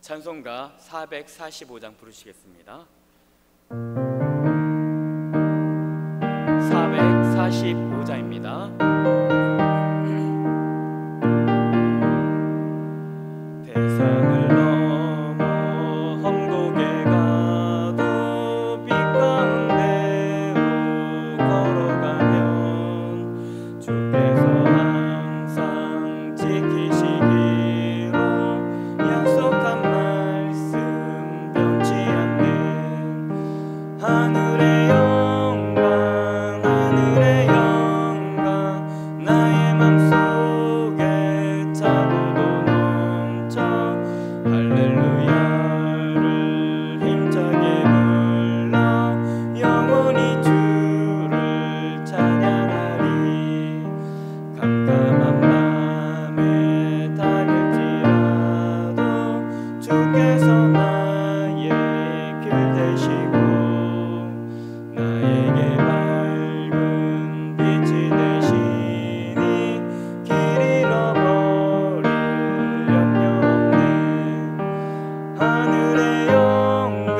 찬송가 445장 부르시겠습니다. 445장입니다. 대상을 넘어 험곡에 가도 빛 가운데로 걸어가면 주께서 항상 지키시기로 약속한 말씀 변치 않네. 하늘의 영광 하늘의 영광 나의 맘속에 차고도 넘쳐 할렐루야를 힘차게 불러 영원히 주를 찬양하리. 캄캄한 밤에 다닐지라도 주께서 나의 길 되시고 나에게 밝은 빛이 되시니 길 잃어버릴 염려 없네. 하늘의 영광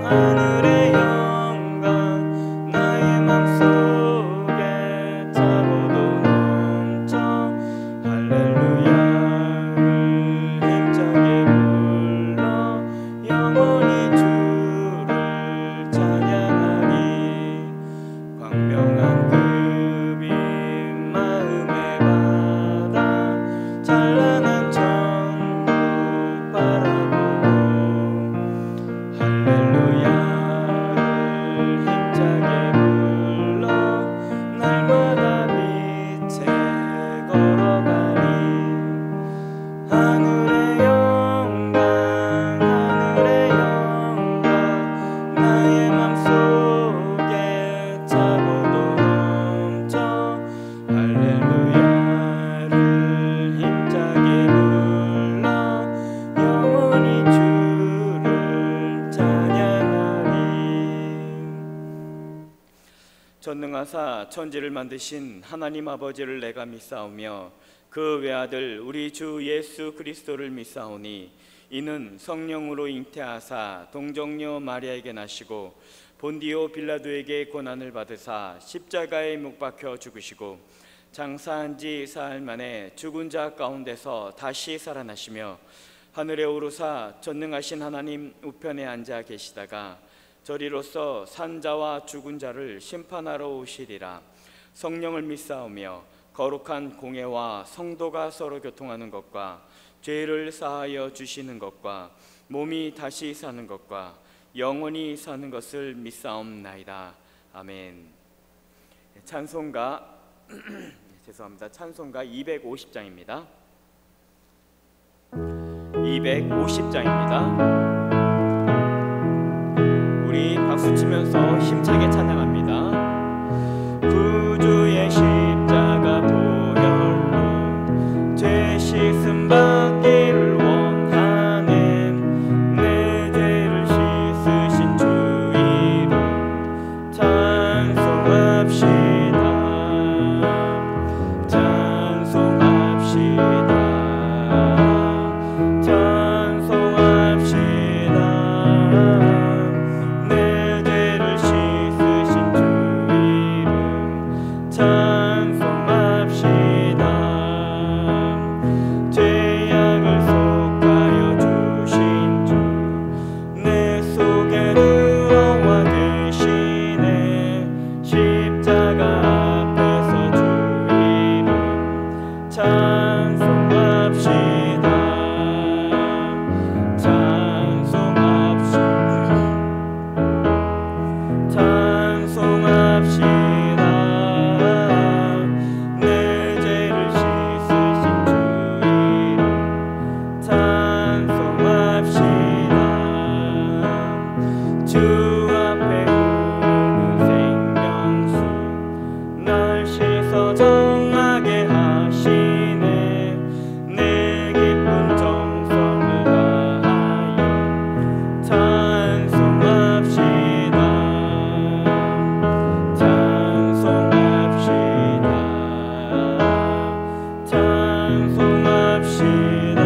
하늘의 영광 나의 맘속에 차고도 넘쳐 할렐루야를 힘차게 불러 영원히 주를 찬양하리. 광명한 그 빛 마음에 받아 찬란한 천국 바라보고 할렐루야를 힘차게 불러 날마다 빛에 걸어가리. 하늘의 영광 하늘의 영광 나의 맘속에 차고도 넘쳐 할렐루야를 힘차게 불러 영원히 주를 찬양하리. 전능하사 천지를 만드신 하나님 아버지를 내가 믿사오며 그 외아들 우리 주 예수 그리스도를 믿사오니 이는 성령으로 잉태하사 동정녀 마리아에게 나시고 본디오 빌라도에게 고난을 받으사 십자가에 못 박혀 죽으시고 장사한 지 사흘 만에 죽은 자 가운데서 다시 살아나시며 하늘에 오르사 전능하신 하나님 우편에 앉아 계시다가 저리로서 산 자와 죽은 자를 심판하러 오시리라. 성령을 믿사오며 거룩한 공회와 성도가 서로 교통하는 것과 죄를 사하여 주시는 것과 몸이 다시 사는 것과 영원히 사는 것을 믿사옵나이다. 아멘. 찬송가 죄송합니다. 찬송가 250장입니다. 250장입니다. 우리 박수 치면서 힘차게 찬양합니다. 구주의 십자가 보혈로 죄 씻음 받기를 원하네. 내 죄를 씻으신 주 이름 찬송합시다. 찬송합시다. 찬송합시다. 내 죄를 씻으신 주 이름 찬송합시다. 죄악을 속하여 주신 주 내 속에 들어와 계시네. 십자가 앞에서 주 이름 찬송합시다. 찬송합시다. 내 죄를 씻으신 주 이름 찬송합시다. 주 앞에 흐르는 생명수 날 씻어 정하게 하시네. 내 기쁜 정성을 다하여 찬송합시다. 찬송합시다. 찬송합시다.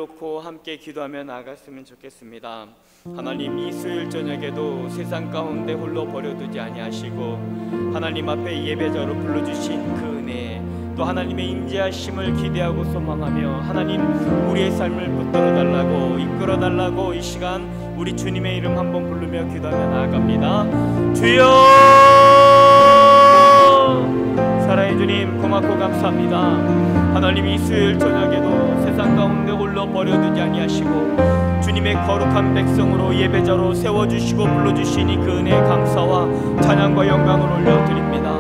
놓고 함께 기도하며 나아갔으면 좋겠습니다. 하나님, 이 수요일 저녁에도 세상 가운데 홀로 버려두지 아니하시고 하나님 앞에 예배자로 불러주신 그 은혜, 또 하나님의 임재하심을 기대하고 소망하며 하나님 우리의 삶을 붙들어달라고 이끌어달라고 이 시간 우리 주님의 이름 한번 부르며 기도하며 나아갑니다. 주여! 사랑의 주님, 고맙고 감사합니다. 하나님, 이 수요일 저녁에도 세상 가운데 홀로 버려두지 아니하시고 주님의 거룩한 백성으로 예배자로 세워주시고 불러주시니 그 은혜에 감사와 찬양과 영광을 올려드립니다.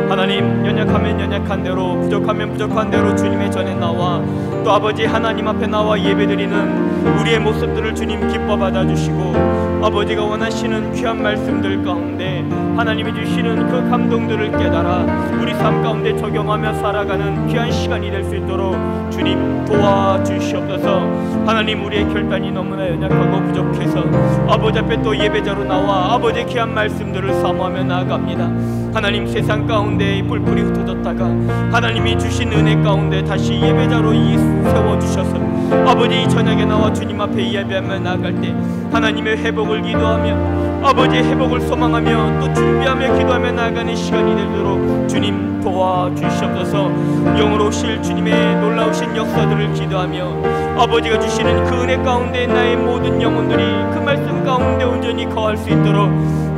하나님, 연약하면 연약한 대로, 부족하면 부족한 대로 주님의 전에 나와 또 아버지 하나님 앞에 나와 예배드리는 우리의 모습들을 주님 기뻐 받아주시고 아버지가 원하시는 귀한 말씀들 가운데 하나님이 주시는 그 감동들을 깨달아 우리 삶 가운데 적용하며 살아가는 귀한 시간이 될 수 있도록 주님 도와주시옵소서. 하나님, 우리의 결단이 너무나 연약하고 부족해서 아버지 앞에 또 예배자로 나와 아버지의 귀한 말씀들을 사모하며 나아갑니다. 하나님, 세상 가운데 뿔뿔이 흩어졌다가 하나님이 주신 은혜 가운데 다시 예배자로 세워주셔서 아버지 저녁에 나와 주님 앞에 예배하며 나아갈 때 하나님의 회복을 기도하며 아버지의 회복을 소망하며 또 준비하며 기도하며 나아가는 시간이 되도록 주님 도와주시옵소서. 영으로 오실 주님의 놀라우신 역사들을 기도하며 아버지가 주시는 그 은혜 가운데 나의 모든 영혼들이 그 말씀 가운데 온전히 거할 수 있도록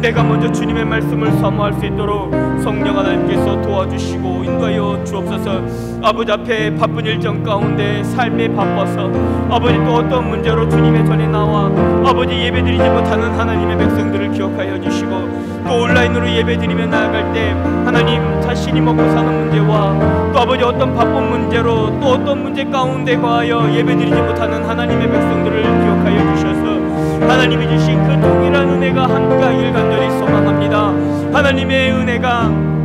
내가 먼저 주님의 말씀을 사모할 수 있도록 성령 하나님께서 도와주시고 인도하여 주옵소서. 아버지 앞에 바쁜 일정 가운데 삶에 바빠서 아버지 또 어떤 문제로 주님의 전에 나와 아버지 예배드리지 못하는 하나님의 백성들을 기억하여 주시고 또 온라인으로 예배드리며 나아갈 때 하나님 자신이 먹고 사는 문제와 또 아버지 어떤 바쁜 문제로 또 어떤 문제 가운데 거하여 예배드리지 못하는 하나님의 백성들을 기억하여 주셔서 하나님이 주신 그 동일한 은혜가 함께하길 간절히 소망합니다. 하나님의 은혜가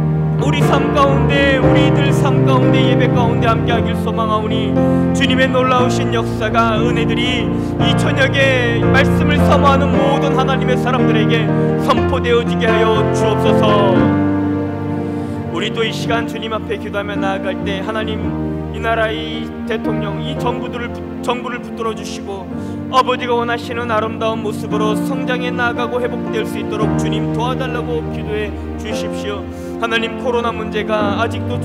우리 삶 가운데 우리들 삶 가운데 예배 가운데 함께하길 소망하오니 주님의 놀라우신 역사가 은혜들이 이 저녁에 말씀을 사모하는 모든 하나님의 사람들에게 선포되어지게 하여 주옵소서. 우리 또 이 시간 주님 앞에 기도하며 나아갈 때 하나님 이 나라의 대통령 이 정부를 붙들어 주시고 아버지가 원하시는 아름다운 모습으로 성장해 나아가고 회복될 수 있도록 주님 도와달라고 기도해 주십시오. 하나님, 코로나 문제가 아직도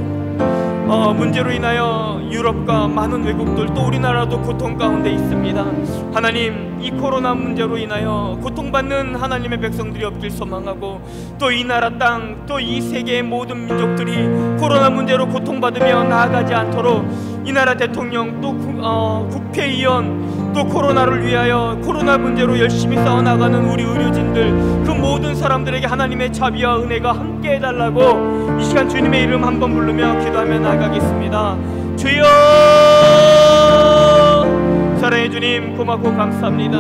문제로 인하여 유럽과 많은 외국들 또 우리나라도 고통 가운데 있습니다. 하나님, 이 코로나 문제로 인하여 고통받는 하나님의 백성들이 없길 소망하고 또 이 나라 땅 또 이 세계의 모든 민족들이 코로나 문제로 고통받으며 나아가지 않도록 이 나라 대통령 또 국회의원 또 코로나를 위하여 코로나 문제로 열심히 싸워나가는 우리 의료진들 그 모든 사람들에게 하나님의 자비와 은혜가 함께 해달라고 이 시간 주님의 이름 한번 부르며 기도하며 나아가겠습니다. 주여! 사랑의 주님, 고맙고 감사합니다.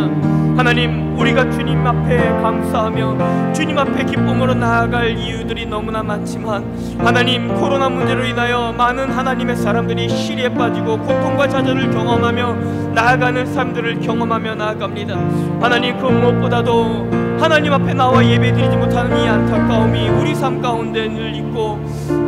하나님, 우리가 주님 앞에 감사하며 주님 앞에 기쁨으로 나아갈 이유들이 너무나 많지만 하나님, 코로나 문제로 인하여 많은 하나님의 사람들이 시리에 빠지고 고통과 좌절을 경험하며 나아가는 삶들을 경험하며 나아갑니다. 하나님, 그 무엇보다도 하나님 앞에 나와 예배드리지 못하는 이 안타까움이 우리 삶 가운데 늘 있고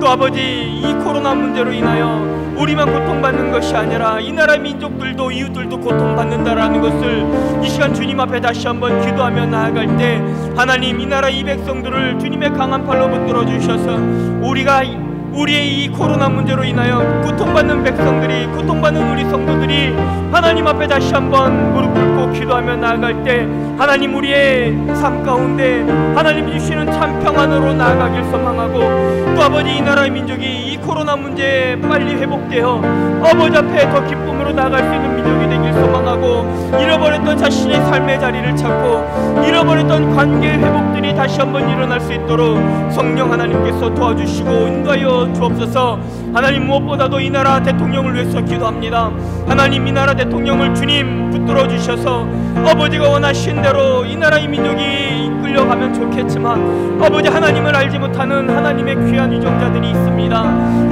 또 아버지 이 코로나 문제로 인하여 우리만 고통받는 것이 아니라 이 나라 민족들도 이웃들도 고통받는다라는 것을 이 시간 주님 앞에 다시 한번 기도하며 나아갈 때 하나님, 이 나라 이 백성들을 주님의 강한 팔로 붙들어 주셔서 우리의 이 코로나 문제로 인하여 고통받는 백성들이 고통받는 우리 성도들이 하나님 앞에 다시 한번 무릎 꿇고 기도하며 나아갈 때 하나님, 우리의 삶 가운데 하나님이 주시는 참 평안으로 나아가길 소망하고 또 아버지 이 나라의 민족이 이 코로나 문제에 빨리 회복되어 아버지 앞에 더 기쁨으로 나아갈 수 있는 민족이 되길 소망하고 잃어버렸던 자신의 삶의 자리를 찾고 잃어버렸던 관계 회복들이 다시 한번 일어날 수 있도록 성령 하나님께서 도와주시고 인도하여 주옵소서. 하나님, 무엇보다도 이 나라 대통령을 위해서 기도합니다. 하나님, 이 나라 대통령을 주님 붙들어 주셔서 아버지가 원하신 대로 이 나라의 민족이 이끌려가면 좋겠지만 아버지 하나님을 알지 못하는 하나님의 귀한 유정자들이 있습니다.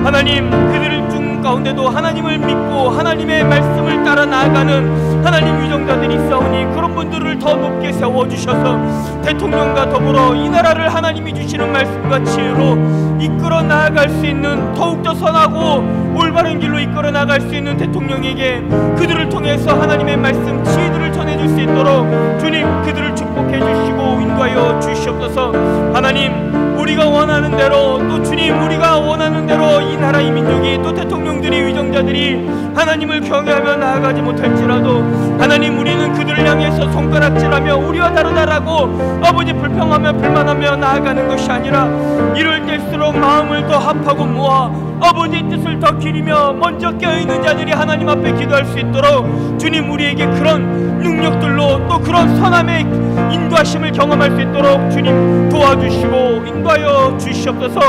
하나님, 그들 중 가운데도 하나님을 믿고 하나님의 말씀을 따라 나아가는 하나님 유정자들이 있사오니 그런 분들을 더 높게 세워주셔서 대통령과 더불어 이 나라를 하나님이 주시는 말씀과 지혜로 이끌어 나아갈 수 있는, 더욱더 선하고 올바른 길로 이끌어 나아갈 수 있는 대통령에게 그들을 통해서 하나님의 말씀 지혜들을 전해줄 수 있도록 주님 그들을 축복해 주시고 인도하여 주시옵소서. 하나님, 우리가 원하는 대로, 또 주님 우리가 원하는 대로 이 나라 이 민족이, 또 대통령들이, 위정자들이 하나님을 경외하며 나아가지 못할지라도 하나님, 우리는 그들을 향해서 손가락질하며 우리와 다르다라고 아버지 불평하며 불만하며 나아가는 것이 아니라 이럴 때일수록 마음을 더 합하고 모아 아버지의 뜻을 더 기리며 먼저 깨어있는 자들이 하나님 앞에 기도할 수 있도록 주님 우리에게 그런 능력들로, 또 그런 선함의 인도하심을 경험할 수 있도록 주님 도와주시고 인도하여 주시옵소서.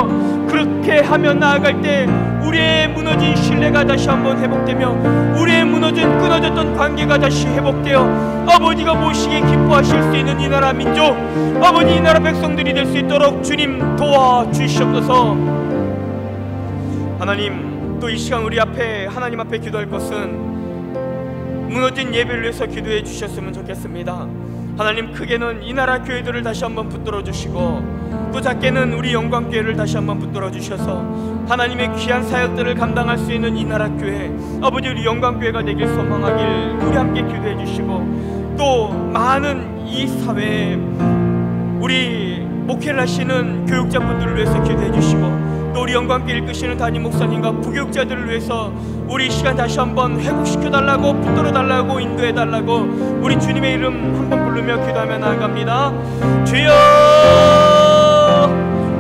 그렇게 하며 나아갈 때 우리의 무너진 신뢰가 다시 한번 회복되며 우리의 무너진 끊어졌던 관계가 다시 회복되어 아버지가 모시기에 기뻐하실 수 있는 이 나라 민족, 아버지 이 나라 백성들이 될 수 있도록 주님 도와주시옵소서. 하나님, 또 이 시간 우리 앞에 하나님 앞에 기도할 것은 무너진 예배를 위해서 기도해 주셨으면 좋겠습니다. 하나님, 크게는 이 나라 교회들을 다시 한번 붙들어 주시고 또 작게는 우리 영광교회를 다시 한번 붙들어 주셔서 하나님의 귀한 사역들을 감당할 수 있는 이 나라 교회, 아버지 우리 영광교회가 되길 소망하길 우리 함께 기도해 주시고, 또 많은 이 사회에 우리 목회를 하시는 교육자분들을 위해서 기도해 주시고, 또 우리 영광교회 이끄시는 담임 목사님과 부교육자들을 위해서 우리 시간 다시 한번 회복시켜달라고, 붙들어달라고, 인도해달라고 우리 주님의 이름 한번 부르며 기도하며 나아갑니다. 주여!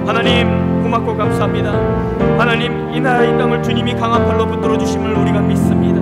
하나님 고맙고 감사합니다. 하나님, 이 나라 이 땅을 주님이 강한 팔로 붙들어 주심을 우리가 믿습니다.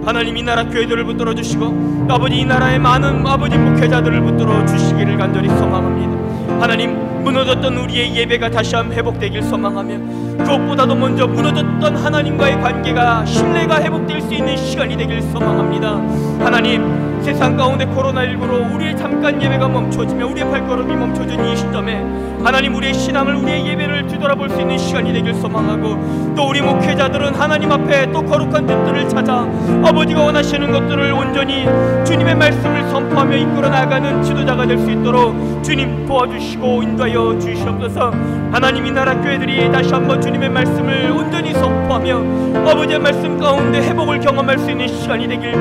하나님, 이 나라 교회들을 붙들어 주시고 아버지 이 나라의 많은 아버지 목회자들을 붙들어 주시기를 간절히 소망합니다. 하나님, 무너졌던 우리의 예배가 다시 한번 회복되길 소망하며 그것보다도 먼저 무너졌던 하나님과의 관계가, 신뢰가 회복될 수 있는 시간이 되길 소망합니다. 하나님, 세상 가운데 코로나19로 우리의 잠깐 예배가 멈춰지며 우리의 발걸음이 멈춰진 이 시점에 하나님, 우리의 신앙을, 우리의 예배를 뒤돌아볼 수 있는 시간이 되길 소망하고, 또 우리 목회자들은 하나님 앞에 또 거룩한 뜻들을 찾아 아버지가 원하시는 것들을 온전히 주님의 말씀을 선포하며 이끌어 나가는 지도자가 될 수 있도록 주님 도와주시고 인도하여 주시옵소서. 하나님, 이 나라 교회들이 다시 한번 주님의 말씀을 온전히 선포하며 아버지의 말씀 가운데 회복을 경험할 수 있는 시간이 되길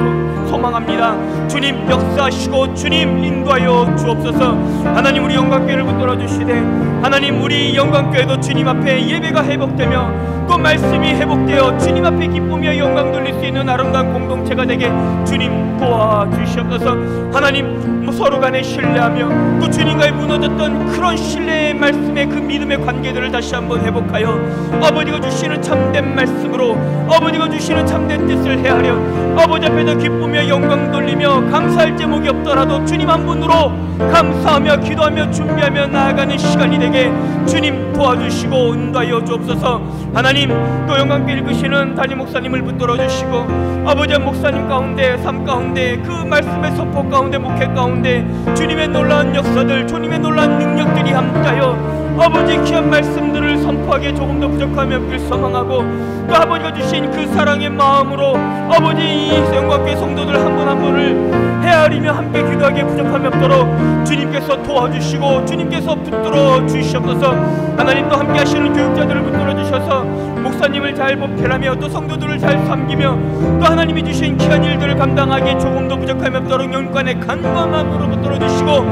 소망합니다. 주님 역사하시고 주님 인도하여 주옵소서. 하나님, 우리 영광교회를 붙들어 주시되 하나님, 우리 영광교회도 주님 앞에 예배가 회복되며 또 말씀이 회복되어 주님 앞에 기쁨이여 영광 돌릴 수 있는 아름다운 공동체가 되게 주님 도와주시옵소서. 하나님, 서로 간에 신뢰하며 또 주님과의 무너졌던 그런 신뢰의 말씀의 그 믿음의 관계들을 다시 한번 회복하여 아버지가 주시는 참된 말씀으로 아버지가 주시는 참된 뜻을 헤아려 아버지 앞에서 기쁘며 영광 돌리며 감사할 제목이 없더라도 주님 한 분으로 감사하며 기도하며 준비하며 나아가는 시간이 되게 주님 도와주시고 인도하여 주옵소서. 하나님, 또 영광교회 이끄시는 담임 목사님을 붙들어 주시고 아버지 목사님 가운데, 삶 가운데, 그 말씀의 선포 가운데, 목회 가운데 주님의 놀라운 역사들, 주님의 놀라운 능력들이 함께하여 아버지 귀한 말씀들을 선포하기에 조금 더 부족함이 없길 소망하고, 또 아버지가 주신 그 사랑의 마음으로 아버지 이 영광교회 성도들 한 분 한 분을 헤아리며 함께 기도하기에 부족함이 없도록 주님께서 도와주시고 주님께서 붙들어 주시옵소서. 하나님, 또 함께 하시는 교육자들을 붙들어 주셔서 목사님을 잘 목회하며 또 성도들을 잘 섬기며 또 하나님이 주신 귀한 일들을 감당하기에 조금 더 부족함이 없도록 영관의 간감함으로 붙들어 주시고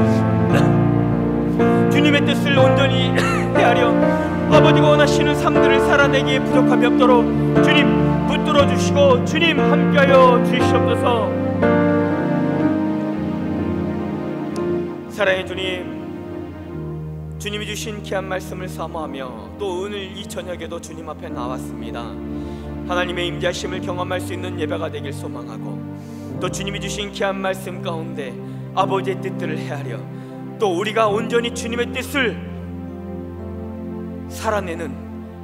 주님의 뜻을 온전히 헤아려 아버지가 원하시는 삶들을 살아내기에 부족함이 없도록 주님 붙들어 주시고 주님 함께하여 주시옵소서. 사랑의 주님, 주님이 주신 귀한 말씀을 사모하며 또 오늘 이 저녁에도 주님 앞에 나왔습니다. 하나님의 임재하심을 경험할 수 있는 예배가 되길 소망하고, 또 주님이 주신 귀한 말씀 가운데 아버지의 뜻들을 헤아려 또 우리가 온전히 주님의 뜻을 살아내는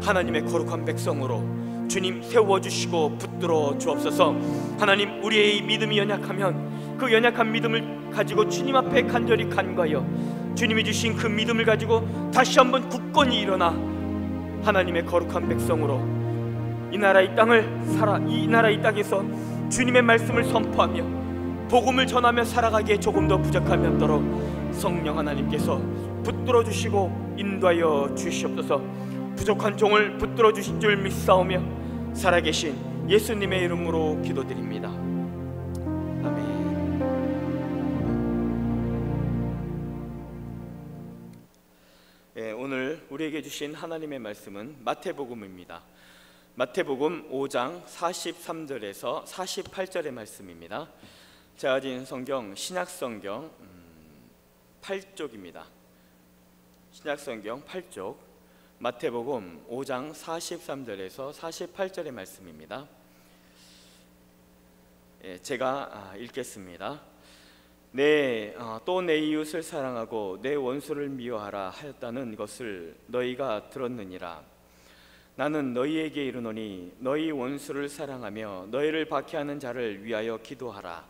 하나님의 거룩한 백성으로 주님 세워주시고 붙들어 주옵소서. 하나님, 우리의 이 믿음이 연약하면 그 연약한 믿음을 가지고 주님 앞에 간절히 간구하여 주님이 주신 그 믿음을 가지고 다시 한번 굳건히 일어나 하나님의 거룩한 백성으로 이 나라 이 땅에서 주님의 말씀을 선포하며 복음을 전하며 살아가기에 조금 더 부족함이 없도록 성령 하나님께서 붙들어 주시고 인도하여 주시옵소서. 부족한 종을 붙들어 주실 줄 믿사오며 살아계신 예수님의 이름으로 기도드립니다. 아멘. 오늘 우리에게 주신 하나님의 말씀은 마태복음입니다. 마태복음 5장 43절에서 48절의 말씀입니다. 제가 가진 성경 신약성경 8쪽입니다. 신약성경 8쪽 마태복음 5장 43절에서 48절의 말씀입니다. 제가 읽겠습니다. 또 내 이웃을 사랑하고 내 원수를 미워하라 하였다는 것을 너희가 들었느니라. 나는 너희에게 이르노니 너희 원수를 사랑하며 너희를 박해하는 자를 위하여 기도하라.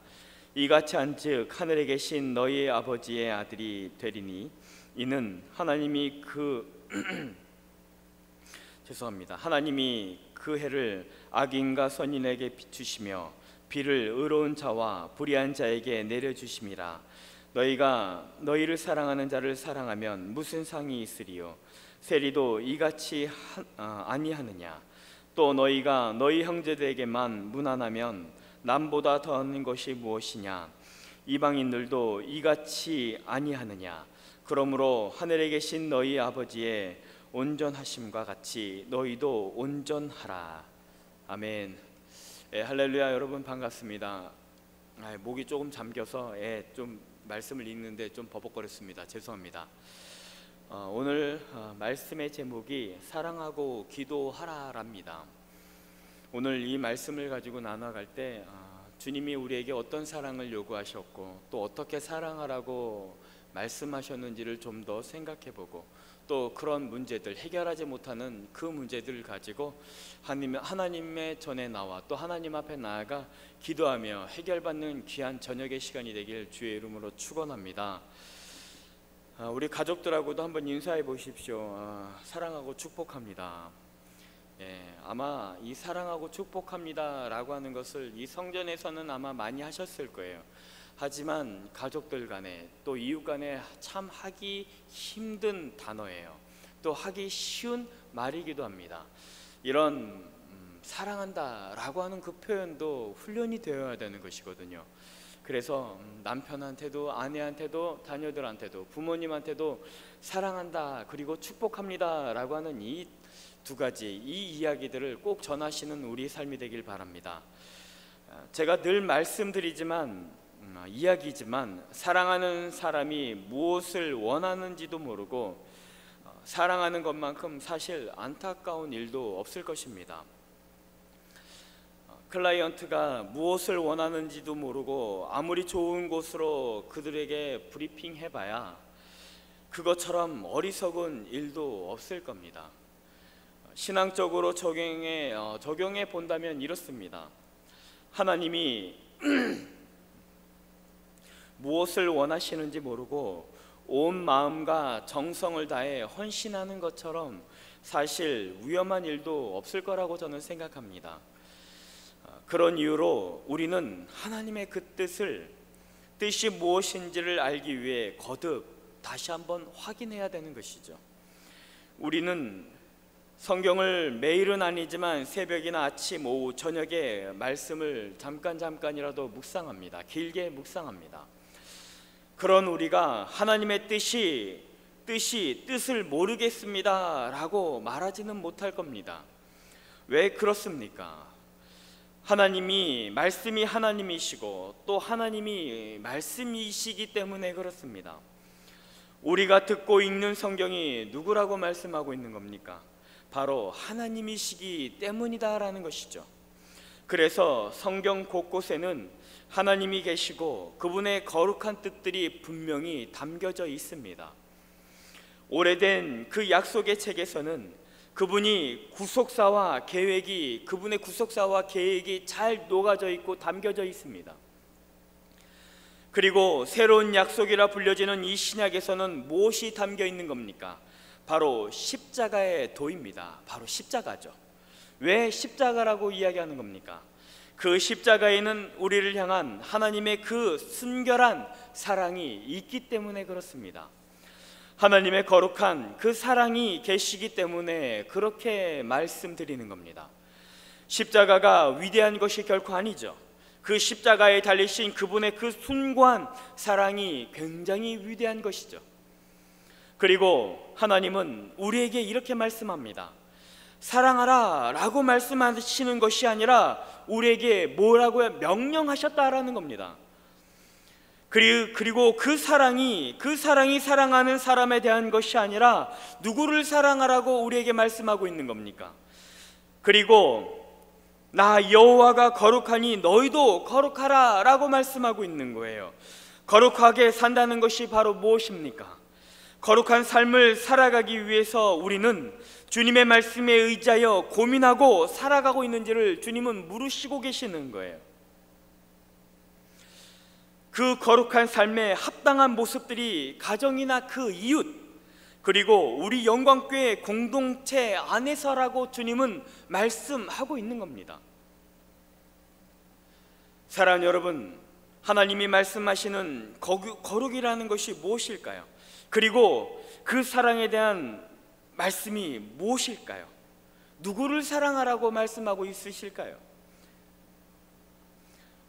이같이 한즉 하늘에 계신 너희의 아버지의 아들이 되리니 이는 하나님이 하나님이 그 해를 악인과 선인에게 비추시며 비를 의로운 자와 불의한 자에게 내려주심이라. 너희가 너희를 사랑하는 자를 사랑하면 무슨 상이 있으리요? 세리도 이같이 아니하느냐? 또 너희가 너희 형제들에게만 무난하면 남보다 더하는 것이 무엇이냐? 이방인들도 이같이 아니하느냐? 그러므로 하늘에 계신 너희 아버지의 온전하심과 같이 너희도 온전하라. 아멘. 할렐루야. 여러분 반갑습니다. 목이 조금 잠겨서 좀 말씀을 읽는데 좀 버벅거렸습니다. 죄송합니다. 오늘 말씀의 제목이 사랑하고 기도하라랍니다. 오늘 이 말씀을 가지고 나눠갈 때 주님이 우리에게 어떤 사랑을 요구하셨고 또 어떻게 사랑하라고 말씀하셨는지를 좀 더 생각해보고 또 그런 문제들, 해결하지 못하는 그 문제들을 가지고 하나님의 전에 나와 또 하나님 앞에 나아가 기도하며 해결받는 귀한 저녁의 시간이 되길 주의 이름으로 축원합니다. 우리 가족들하고도 한번 인사해 보십시오. 사랑하고 축복합니다. 아마 이 사랑하고 축복합니다 라고 하는 것을 이 성전에서는 아마 많이 하셨을 거예요. 하지만 가족들 간에 또 이웃 간에 참 하기 힘든 단어예요. 또 하기 쉬운 말이기도 합니다. 이런 사랑한다 라고 하는 그 표현도 훈련이 되어야 되는 것이거든요. 그래서 남편한테도 아내한테도 자녀들한테도 부모님한테도 사랑한다 그리고 축복합니다 라고 하는 이 두 가지 이 이야기들을 꼭 전하시는 우리 삶이 되길 바랍니다. 제가 늘 말씀드리지만 이야기지만 사랑하는 사람이 무엇을 원하는지도 모르고 사랑하는 것만큼 사실 안타까운 일도 없을 것입니다. 클라이언트가 무엇을 원하는지도 모르고 아무리 좋은 곳으로 그들에게 브리핑 해봐야 그것처럼 어리석은 일도 없을 겁니다. 신앙적으로 적용해 본다면 이렇습니다. 하나님이 무엇을 원하시는지 모르고 온 마음과 정성을 다해 헌신하는 것처럼 사실 위험한 일도 없을 거라고 저는 생각합니다. 그런 이유로 우리는 하나님의 그 뜻이 무엇인지를 알기 위해 거듭 다시 한번 확인해야 되는 것이죠. 우리는 성경을 매일은 아니지만 새벽이나 아침, 오후, 저녁에 말씀을 잠깐이라도 묵상합니다. 길게 묵상합니다. 그런 우리가 하나님의 뜻을 모르겠습니다 라고 말하지는 못할 겁니다. 왜 그렇습니까? 말씀이 하나님이시고 또 하나님이 말씀이시기 때문에 그렇습니다. 우리가 듣고 읽는 성경이 누구라고 말씀하고 있는 겁니까? 바로 하나님이시기 때문이다라는 것이죠. 그래서 성경 곳곳에는 하나님이 계시고 그분의 거룩한 뜻들이 분명히 담겨져 있습니다. 오래된 그 약속의 책에서는 그분의 구속사와 계획이 잘 녹아져 있고 담겨져 있습니다. 그리고 새로운 약속이라 불려지는 이 신약에서는 무엇이 담겨 있는 겁니까? 바로 십자가의 도입니다. 바로 십자가죠. 왜 십자가라고 이야기하는 겁니까? 그 십자가에는 우리를 향한 하나님의 그 순결한 사랑이 있기 때문에 그렇습니다. 하나님의 거룩한 그 사랑이 계시기 때문에 그렇게 말씀드리는 겁니다. 십자가가 위대한 것이 결코 아니죠. 그 십자가에 달리신 그분의 그 숭고한 사랑이 굉장히 위대한 것이죠. 그리고 하나님은 우리에게 이렇게 말씀합니다. 사랑하라 라고 말씀하시는 것이 아니라 우리에게 뭐라고 명령하셨다라는 겁니다. 그리고 그 사랑이 사랑하는 사람에 대한 것이 아니라 누구를 사랑하라고 우리에게 말씀하고 있는 겁니까? 그리고 나 여호와가 거룩하니 너희도 거룩하라 라고 말씀하고 있는 거예요. 거룩하게 산다는 것이 바로 무엇입니까? 거룩한 삶을 살아가기 위해서 우리는 주님의 말씀에 의지하여 고민하고 살아가고 있는지를 주님은 물으시고 계시는 거예요. 그 거룩한 삶에 합당한 모습들이 가정이나 그 이웃, 그리고 우리 영광교회 공동체 안에서라고 주님은 말씀하고 있는 겁니다. 사랑하는 여러분, 하나님이 말씀하시는 거룩이라는 것이 무엇일까요? 그리고 그 사랑에 대한 말씀이 무엇일까요? 누구를 사랑하라고 말씀하고 있으실까요?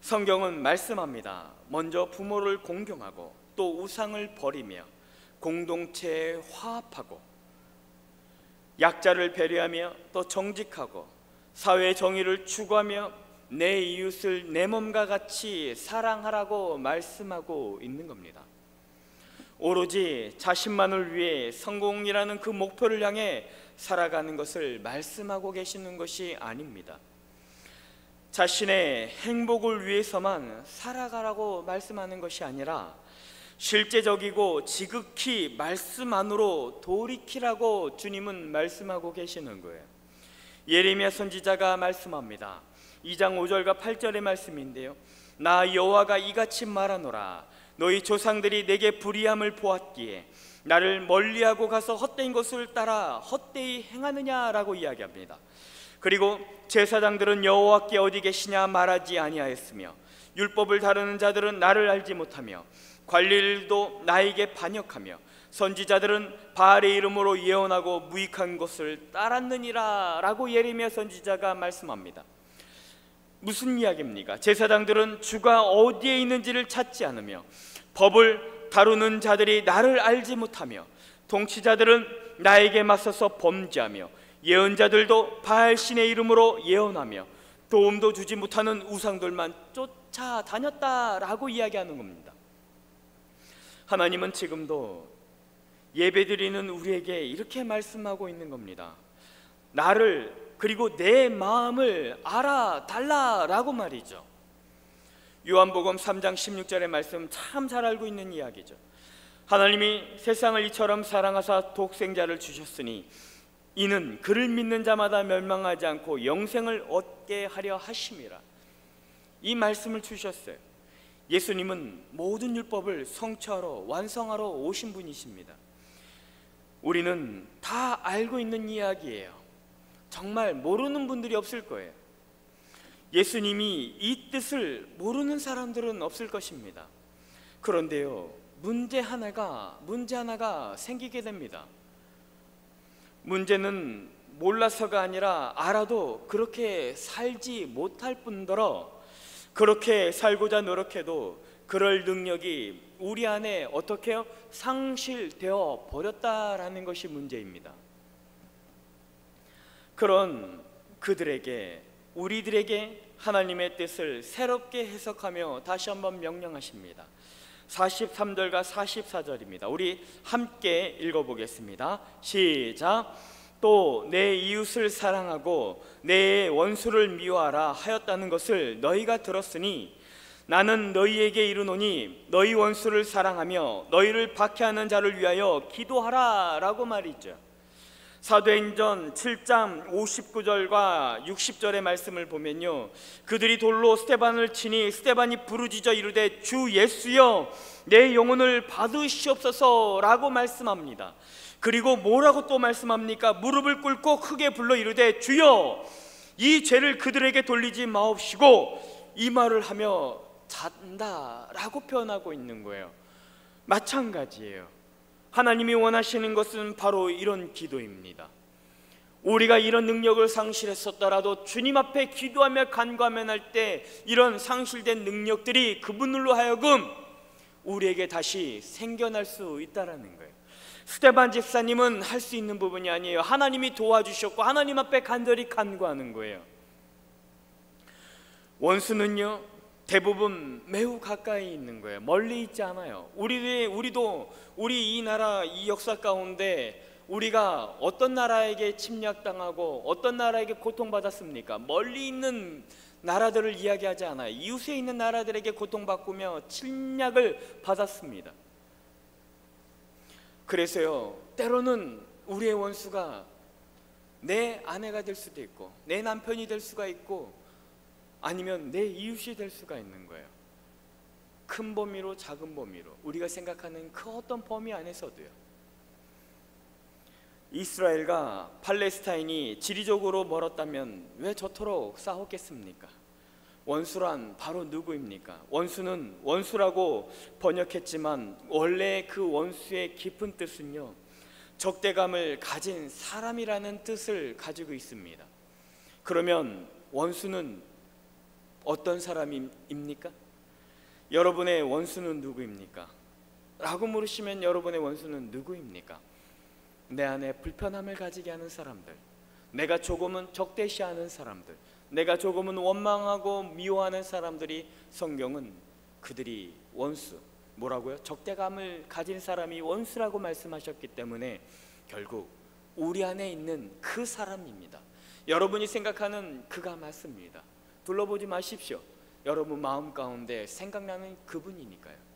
성경은 말씀합니다. 먼저 부모를 공경하고 또 우상을 버리며 공동체에 화합하고 약자를 배려하며 또 정직하고 사회 정의를 추구하며 내 이웃을 내 몸과 같이 사랑하라고 말씀하고 있는 겁니다. 오로지 자신만을 위해 성공이라는 그 목표를 향해 살아가는 것을 말씀하고 계시는 것이 아닙니다. 자신의 행복을 위해서만 살아가라고 말씀하는 것이 아니라 실제적이고 지극히 말씀 안으로 돌이키라고 주님은 말씀하고 계시는 거예요. 예레미야 선지자가 말씀합니다. 2장 5절과 8절의 말씀인데요. 나 여호와가 이같이 말하노라. 너희 조상들이 내게 불의함을 보았기에 나를 멀리하고 가서 헛된 것을 따라 헛되이 행하느냐라고 이야기합니다. 그리고 제사장들은 여호와께 어디 계시냐 말하지 아니하였으며 율법을 다루는 자들은 나를 알지 못하며 관리들도 나에게 반역하며 선지자들은 바알의 이름으로 예언하고 무익한 것을 따랐느니라 라고 예레미야 선지자가 말씀합니다. 무슨 이야기입니까? 제사장들은 주가 어디에 있는지를 찾지 않으며 법을 다루는 자들이 나를 알지 못하며 통치자들은 나에게 맞서서 범죄하며 예언자들도 바알신의 이름으로 예언하며 도움도 주지 못하는 우상들만 쫓아다녔다라고 이야기하는 겁니다. 하나님은 지금도 예배드리는 우리에게 이렇게 말씀하고 있는 겁니다. 나를 그리고 내 마음을 알아달라라고 말이죠. 요한복음 3장 16절의 말씀 참 잘 알고 있는 이야기죠. 하나님이 세상을 이처럼 사랑하사 독생자를 주셨으니 이는 그를 믿는 자마다 멸망하지 않고 영생을 얻게 하려 하심이라. 이 말씀을 주셨어요. 예수님은 모든 율법을 성취하러 완성하러 오신 분이십니다. 우리는 다 알고 있는 이야기예요. 정말 모르는 분들이 없을 거예요. 예수님이 이 뜻을 모르는 사람들은 없을 것입니다. 그런데요, 문제 하나가 생기게 됩니다. 문제는 몰라서가 아니라 알아도 그렇게 살지 못할 뿐더러 그렇게 살고자 노력해도 그럴 능력이 우리 안에 어떻게 해요? 상실되어 버렸다라는 것이 문제입니다. 그런 그들에게, 우리들에게 하나님의 뜻을 새롭게 해석하며 다시 한번 명령하십니다. 43절과 44절입니다. 우리 함께 읽어보겠습니다. 시작. 또 내 이웃을 사랑하고 내 원수를 미워하라 하였다는 것을 너희가 들었으니 나는 너희에게 이르노니 너희 원수를 사랑하며 너희를 박해하는 자를 위하여 기도하라 라고 말이죠. 사도행전 7장 59절과 60절의 말씀을 보면요, 그들이 돌로 스데반을 치니 스데반이 부르짖어 이르되 주 예수여 내 영혼을 받으시옵소서 라고 말씀합니다. 그리고 뭐라고 또 말씀합니까? 무릎을 꿇고 크게 불러 이르되 주여 이 죄를 그들에게 돌리지 마옵시고 이 말을 하며 잔다라고 표현하고 있는 거예요. 마찬가지예요. 하나님이 원하시는 것은 바로 이런 기도입니다. 우리가 이런 능력을 상실했었더라도 주님 앞에 기도하며 간구하면 때 이런 상실된 능력들이 그분들로 하여금 우리에게 다시 생겨날 수 있다는 거예요. 스데반 집사님은 할 수 있는 부분이 아니에요. 하나님이 도와주셨고 하나님 앞에 간절히 간구하는 거예요. 원수는요 대부분 매우 가까이 있는 거예요. 멀리 있지 않아요. 우리도 우리 이 나라 이 역사 가운데 우리가 어떤 나라에게 침략당하고 어떤 나라에게 고통받았습니까? 멀리 있는 나라들을 이야기하지 않아요. 이웃에 있는 나라들에게 고통받으며 침략을 받았습니다. 그래서요 때로는 우리의 원수가 내 아내가 될 수도 있고 내 남편이 될 수가 있고 아니면 내 이웃이 될 수가 있는 거예요. 큰 범위로 작은 범위로 우리가 생각하는 그 어떤 범위 안에서도요. 이스라엘과 팔레스타인이 지리적으로 멀었다면 왜 저토록 싸웠겠습니까? 원수란 바로 누구입니까? 원수는 원수라고 번역했지만 원래 그 원수의 깊은 뜻은요 적대감을 가진 사람이라는 뜻을 가지고 있습니다. 그러면 원수는 어떤 사람입니까? 여러분의 원수는 누구입니까? 라고 물으시면 여러분의 원수는 누구입니까? 내 안에 불편함을 가지게 하는 사람들, 내가 조금은 적대시하는 사람들, 내가 조금은 원망하고 미워하는 사람들이 성경은 그들이 원수, 뭐라고요? 적대감을 가진 사람이 원수라고 말씀하셨기 때문에 결국 우리 안에 있는 그 사람입니다. 여러분이 생각하는 그가 맞습니다. 둘러보지 마십시오. 여러분 마음 가운데 생각나는 그분이니까요.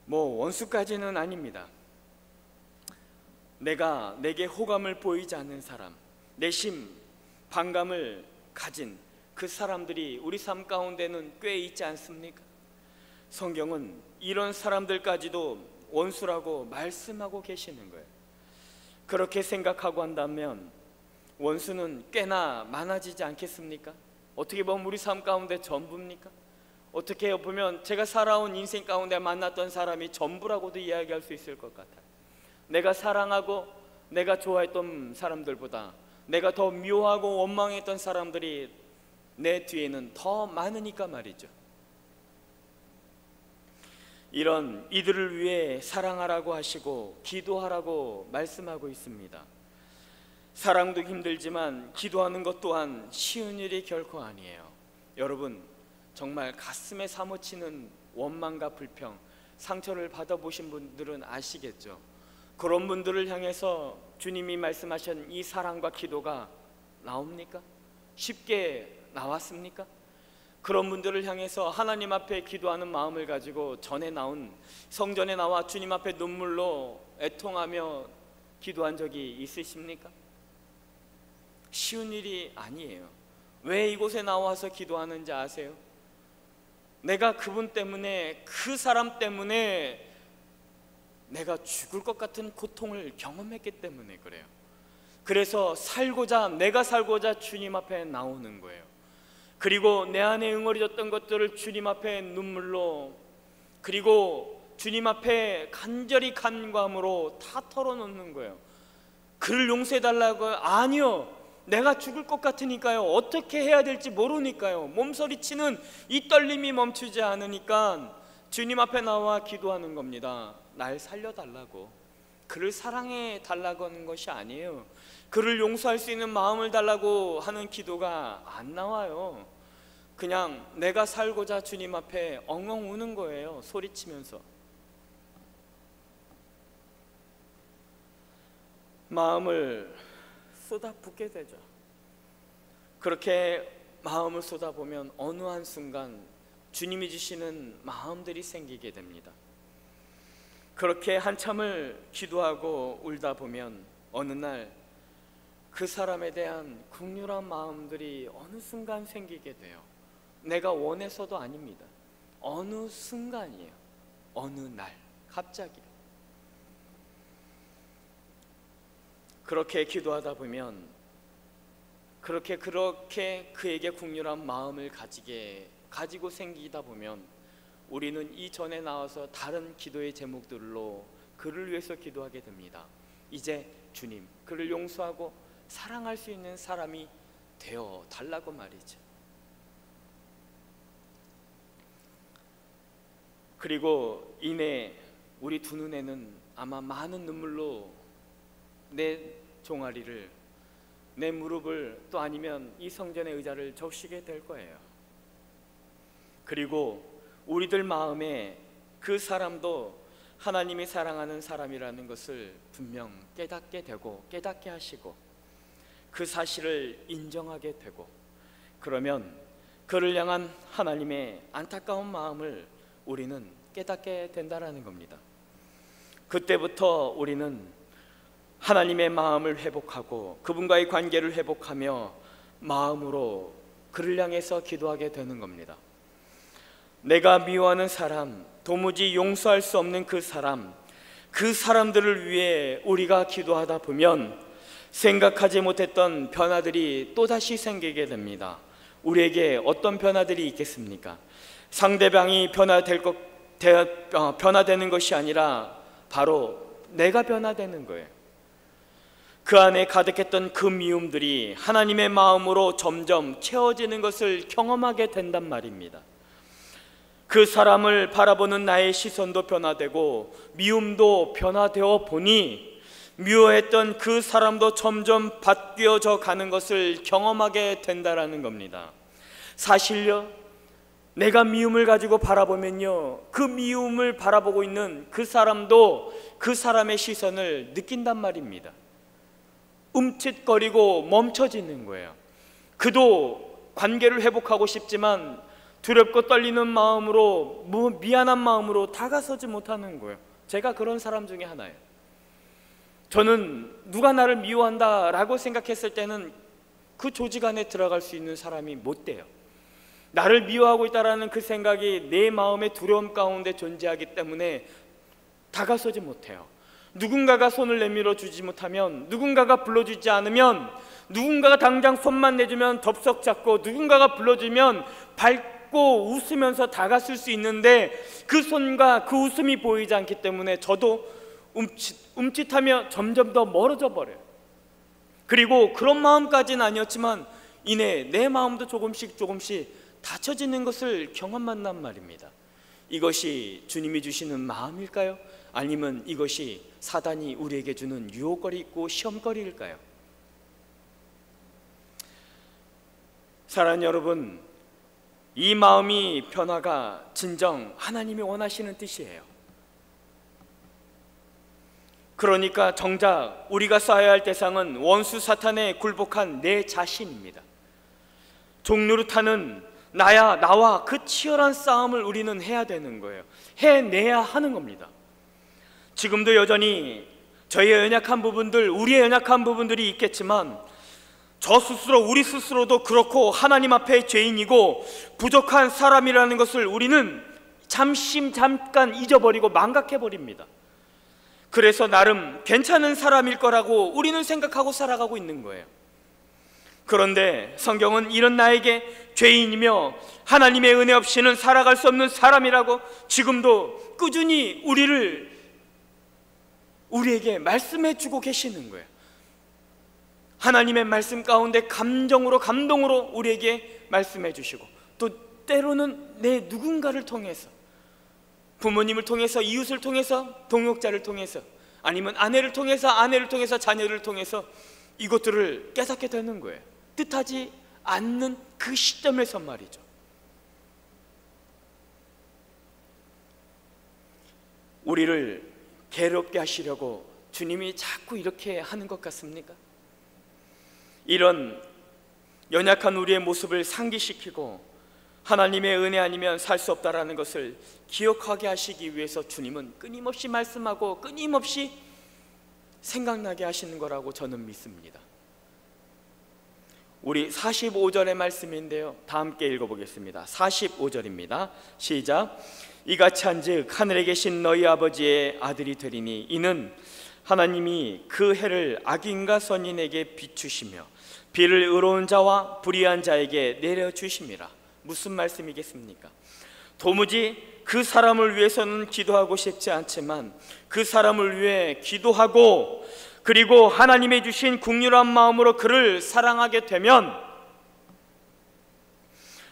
원수까지는 아닙니다. 내게 호감을 보이지 않는 사람, 내심 반감을 가진 그 사람들이 우리 삶 가운데는 꽤 있지 않습니까? 성경은 이런 사람들까지도 원수라고 말씀하고 계시는 거예요. 그렇게 생각하고 한다면 원수는 꽤나 많아지지 않겠습니까? 어떻게 보면 우리 삶 가운데 전부입니까? 어떻게 보면 제가 살아온 인생 가운데 만났던 사람이 전부라고도 이야기할 수 있을 것 같아요. 내가 사랑하고 내가 좋아했던 사람들보다 내가 더 미워하고 원망했던 사람들이 내 뒤에는 더 많으니까 말이죠. 이들을 위해 사랑하라고 하시고 기도하라고 말씀하고 있습니다. 사랑도 힘들지만 기도하는 것 또한 쉬운 일이 결코 아니에요. 여러분 정말 가슴에 사무치는 원망과 불평, 상처를 받아보신 분들은 아시겠죠? 그런 분들을 향해서 주님이 말씀하신 이 사랑과 기도가 나옵니까? 쉽게 나왔습니까? 그런 분들을 향해서 하나님 앞에 기도하는 마음을 가지고 성전에 나와 주님 앞에 눈물로 애통하며 기도한 적이 있으십니까? 쉬운 일이 아니에요. 왜 이곳에 나와서 기도하는지 아세요? 내가 그분 때문에, 그 사람 때문에 내가 죽을 것 같은 고통을 경험했기 때문에 그래요. 그래서 내가 살고자 주님 앞에 나오는 거예요. 그리고 내 안에 응어리졌던 것들을 주님 앞에 눈물로, 그리고 주님 앞에 간절히 간구함으로 다 털어놓는 거예요. 그를 용서해달라고? 아니요, 내가 죽을 것 같으니까요. 어떻게 해야 될지 모르니까요. 몸서리치는 이 떨림이 멈추지 않으니까 주님 앞에 나와 기도하는 겁니다. 날 살려달라고, 그를 사랑해 달라고 하는 것이 아니에요. 그를 용서할 수 있는 마음을 달라고 하는 기도가 안 나와요. 그냥 내가 살고자 주님 앞에 엉엉 우는 거예요. 소리치면서. 마음을 쏟아붓게 되죠. 그렇게 마음을 쏟아보면 어느 한순간 주님이 주시는 마음들이 생기게 됩니다. 그렇게 한참을 기도하고 울다 보면 어느 날 그 사람에 대한 긍휼한 마음들이 어느 순간 생기게 돼요. 내가 원해서도 아닙니다. 어느 순간이에요. 어느 날 갑자기. 그렇게 기도하다 보면 그렇게 그에게 국률한 마음을 가지고 생기다 보면 우리는 이전에 나와서 다른 기도의 제목들로 그를 위해서 기도하게 됩니다. 이제 주님, 그를 용서하고 사랑할 수 있는 사람이 되어 달라고 말이죠. 그리고 이내 우리 두 눈에는 아마 많은 눈물로 내 종아리를, 내 무릎을, 또 아니면 이 성전의 의자를 적시게 될 거예요. 그리고 우리들 마음에 그 사람도 하나님이 사랑하는 사람이라는 것을 분명 깨닫게 되고, 깨닫게 하시고, 그 사실을 인정하게 되고, 그러면 그를 향한 하나님의 안타까운 마음을 우리는 깨닫게 된다라는 겁니다. 그때부터 우리는 하나님의 마음을 회복하고 그분과의 관계를 회복하며 마음으로 그를 향해서 기도하게 되는 겁니다. 내가 미워하는 사람, 도무지 용서할 수 없는 그 사람들을 위해 우리가 기도하다 보면 생각하지 못했던 변화들이 또다시 생기게 됩니다. 우리에게 어떤 변화들이 있겠습니까? 상대방이 변화되는 것이 아니라 바로 내가 변화되는 거예요. 그 안에 가득했던 그 미움들이 하나님의 마음으로 점점 채워지는 것을 경험하게 된단 말입니다. 그 사람을 바라보는 나의 시선도 변화되고 미움도 변화되어 보니 미워했던 그 사람도 점점 바뀌어져 가는 것을 경험하게 된다라는 겁니다. 사실요, 내가 미움을 가지고 바라보면요, 그 미움을 바라보고 있는 그 사람도 그 사람의 시선을 느낀단 말입니다. 움찔거리고 멈춰지는 거예요. 그도 관계를 회복하고 싶지만 두렵고 떨리는 마음으로, 미안한 마음으로 다가서지 못하는 거예요. 제가 그런 사람 중에 하나예요. 저는 누가 나를 미워한다 라고 생각했을 때는 그 조직 안에 들어갈 수 있는 사람이 못 돼요. 나를 미워하고 있다라는 그 생각이 내 마음의 두려움 가운데 존재하기 때문에 다가서지 못해요. 누군가가 손을 내밀어 주지 못하면, 누군가가 불러주지 않으면, 누군가가 당장 손만 내주면 덥석 잡고, 누군가가 불러주면 밝고 웃으면서 다가설 수 있는데 그 손과 그 웃음이 보이지 않기 때문에 저도 움찔하며 점점 더 멀어져 버려요. 그리고 그런 마음까지는 아니었지만 이내 내 마음도 조금씩 닫혀지는 것을 경험한단 말입니다. 이것이 주님이 주시는 마음일까요? 아니면 이것이 사단이 우리에게 주는 유혹거리이고 시험거리일까요? 사랑하는 여러분, 이 마음이 변화가 진정 하나님이 원하시는 뜻이에요. 그러니까 정작 우리가 쌓아야 할 대상은 원수 사탄에 굴복한 내 자신입니다. 종노릇하는 나와 그 치열한 싸움을 우리는 해야 되는 거예요. 해내야 하는 겁니다. 지금도 여전히 저희의 연약한 부분들, 우리의 연약한 부분들이 있겠지만 우리 스스로도 그렇고 하나님 앞에 죄인이고 부족한 사람이라는 것을 우리는 잠깐 잊어버리고 망각해버립니다. 그래서 나름 괜찮은 사람일 거라고 우리는 생각하고 살아가고 있는 거예요. 그런데 성경은 이런 나에게 죄인이며 하나님의 은혜 없이는 살아갈 수 없는 사람이라고 지금도 꾸준히 우리에게 말씀해 주고 계시는 거예요. 하나님의 말씀 가운데 감동으로 우리에게 말씀해 주시고, 또 때로는 내 누군가를 통해서, 부모님을 통해서, 이웃을 통해서, 동역자를 통해서, 아니면 아내를 통해서, 자녀를 통해서 이것들을 깨닫게 되는 거예요. 뜻하지 않는 그 시점에서 말이죠. 우리를 괴롭게 하시려고 주님이 자꾸 이렇게 하는 것 같습니까? 이런 연약한 우리의 모습을 상기시키고 하나님의 은혜 아니면 살 수 없다라는 것을 기억하게 하시기 위해서 주님은 끊임없이 말씀하고 끊임없이 생각나게 하시는 거라고 저는 믿습니다. 우리 45절의 말씀인데요, 다 함께 읽어보겠습니다. 45절입니다. 시작. 이같이 한즉 하늘에 계신 너희 아버지의 아들이 되리니 이는 하나님이 그 해를 악인과 선인에게 비추시며 비를 의로운 자와 불의한 자에게 내려주심이라. 무슨 말씀이겠습니까? 도무지 그 사람을 위해서는 기도하고 싶지 않지만 그 사람을 위해 기도하고 그리고 하나님이 주신 긍휼한 마음으로 그를 사랑하게 되면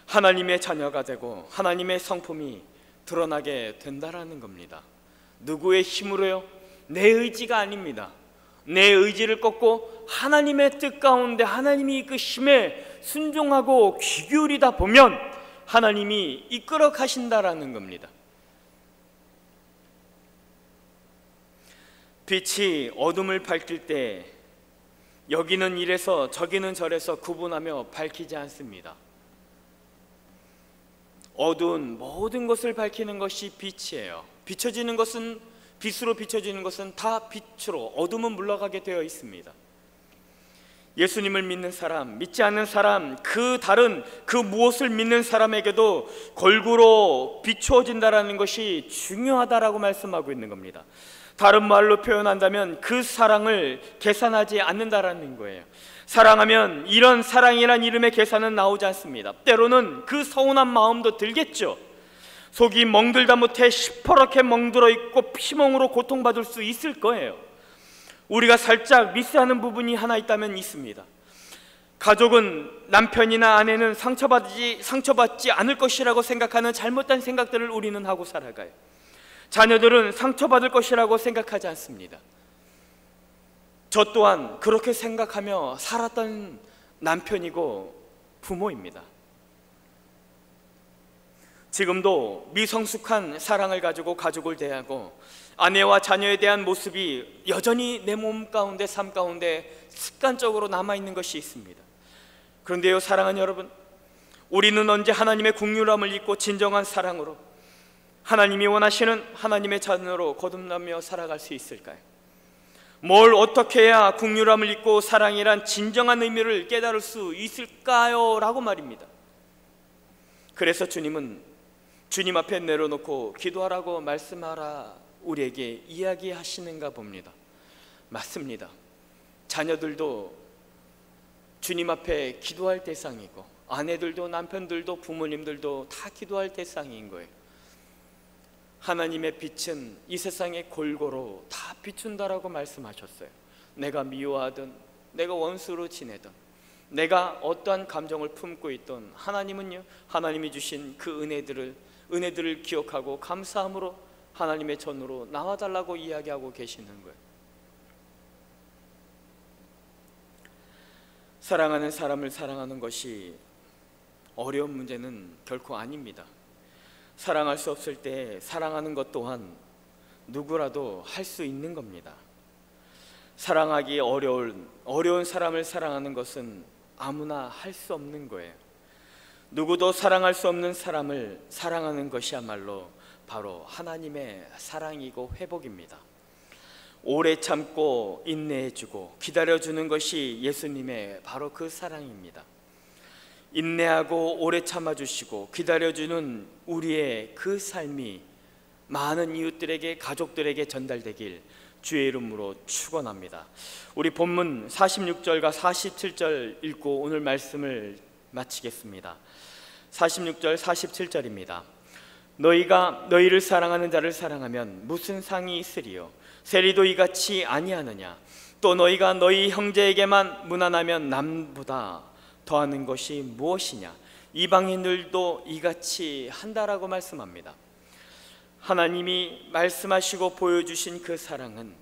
하나님의 자녀가 되고 하나님의 성품이 드러나게 된다라는 겁니다. 누구의 힘으로요? 내 의지가 아닙니다. 내 의지를 꺾고 하나님의 뜻 가운데 하나님이 이끄심에 순종하고 귀 기울이다 보면 하나님이 이끌어 가신다라는 겁니다. 빛이 어둠을 밝힐 때 여기는 이래서 저기는 저래서 구분하며 밝히지 않습니다. 어두운 모든 것을 밝히는 것이 빛이에요. 비춰지는 것은, 빛으로 비춰지는 것은 다 빛으로, 어둠은 물러가게 되어 있습니다. 예수님을 믿는 사람, 믿지 않는 사람, 그 다른 그 무엇을 믿는 사람에게도 골고루 비추어진다라는 것이 중요하다라고 말씀하고 있는 겁니다. 다른 말로 표현한다면 그 사랑을 계산하지 않는다라는 거예요. 사랑하면 이런 사랑이란 이름의 계산은 나오지 않습니다. 때로는 그 서운한 마음도 들겠죠. 속이 멍들다 못해 시퍼렇게 멍들어 있고 피멍으로 고통받을 수 있을 거예요. 우리가 살짝 미스하는 부분이 하나 있다면 있습니다. 가족은 남편이나 아내는 상처받지 않을 것이라고 생각하는 잘못된 생각들을 우리는 하고 살아가요. 자녀들은 상처받을 것이라고 생각하지 않습니다. 저 또한 그렇게 생각하며 살았던 남편이고 부모입니다. 지금도 미성숙한 사랑을 가지고 가족을 대하고 아내와 자녀에 대한 모습이 여전히 내 몸 가운데, 삶 가운데 습관적으로 남아있는 것이 있습니다. 그런데요, 사랑하는 여러분, 우리는 언제 하나님의 긍휼함을 잊고 진정한 사랑으로 하나님이 원하시는 하나님의 자녀로 거듭나며 살아갈 수 있을까요? 뭘 어떻게 해야 긍휼함을 잊고 사랑이란 진정한 의미를 깨달을 수 있을까요? 라고 말입니다. 그래서 주님은 주님 앞에 내려놓고 기도하라고 말씀하라 우리에게 이야기하시는가 봅니다. 맞습니다. 자녀들도 주님 앞에 기도할 대상이고 아내들도 남편들도 부모님들도 다 기도할 대상인 거예요. 하나님의 빛은 이 세상에 골고루 다 비춘다라고 말씀하셨어요. 내가 미워하든 내가 원수로 지내든 내가 어떠한 감정을 품고 있던 하나님은요, 하나님이 주신 그 은혜들을 기억하고 감사함으로 하나님의 전으로 나와달라고 이야기하고 계시는 거예요. 사랑하는 사람을 사랑하는 것이 어려운 문제는 결코 아닙니다. 사랑할 수 없을 때 사랑하는 것 또한 누구라도 할 수 있는 겁니다. 사랑하기 어려운 사람을 사랑하는 것은 아무나 할 수 없는 거예요. 누구도 사랑할 수 없는 사람을 사랑하는 것이야말로 바로 하나님의 사랑이고 회복입니다. 오래 참고 인내해주고 기다려주는 것이 예수님의 바로 그 사랑입니다. 인내하고 오래 참아주시고 기다려주는 우리의 그 삶이 많은 이웃들에게, 가족들에게 전달되길 주의 이름으로 축원합니다. 우리 본문 46절과 47절 읽고 오늘 말씀을 마치겠습니다. 46절 47절입니다. 너희가 너희를 사랑하는 자를 사랑하면 무슨 상이 있으리요? 세리도 이같이 아니하느냐? 또 너희가 너희 형제에게만 무난하면 남보다 더하는 것이 무엇이냐? 이방인들도 이같이 한다라고 말씀합니다. 하나님이 말씀하시고 보여주신 그 사랑은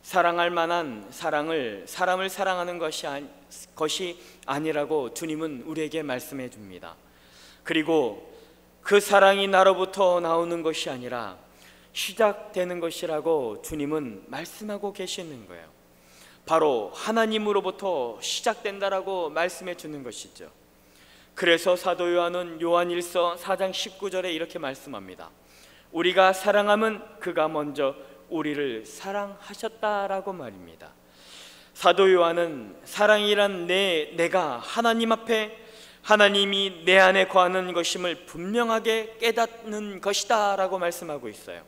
사랑할 만한 사랑을, 사람을 사랑하는 것이 아니라고 주님은 우리에게 말씀해 줍니다. 그리고 그 사랑이 나로부터 나오는 것이 아니라 시작되는 것이라고 주님은 말씀하고 계시는 거예요. 바로 하나님으로부터 시작된다라고 말씀해 주는 것이죠. 그래서 사도 요한은 요한일서 4장 19절에 이렇게 말씀합니다. 우리가 사랑함은 그가 먼저 우리를 사랑하셨다라고 말입니다. 사도 요한은 사랑이란 내가 하나님 앞에 하나님이 내 안에 거하는 것임을 분명하게 깨닫는 것이다 라고 말씀하고 있어요.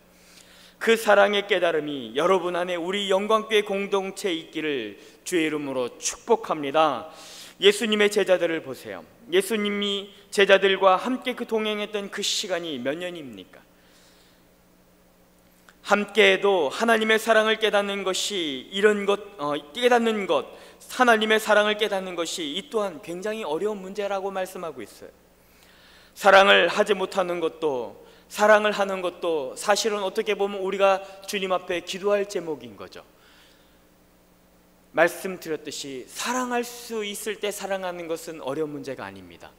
그 사랑의 깨달음이 여러분 안에 우리 영광교회 공동체에 있기를 주의 이름으로 축복합니다. 예수님의 제자들을 보세요. 예수님이 제자들과 함께 그 동행했던 그 시간이 몇 년입니까? 함께해도 하나님의 사랑을 깨닫는 것이 하나님의 사랑을 깨닫는 것이 이 또한 굉장히 어려운 문제라고 말씀하고 있어요. 사랑을 하지 못하는 것도, 사랑을 하는 것도 사실은 어떻게 보면 우리가 주님 앞에 기도할 제목인 거죠. 말씀드렸듯이 사랑할 수 있을 때 사랑하는 것은 어려운 문제가 아닙니다.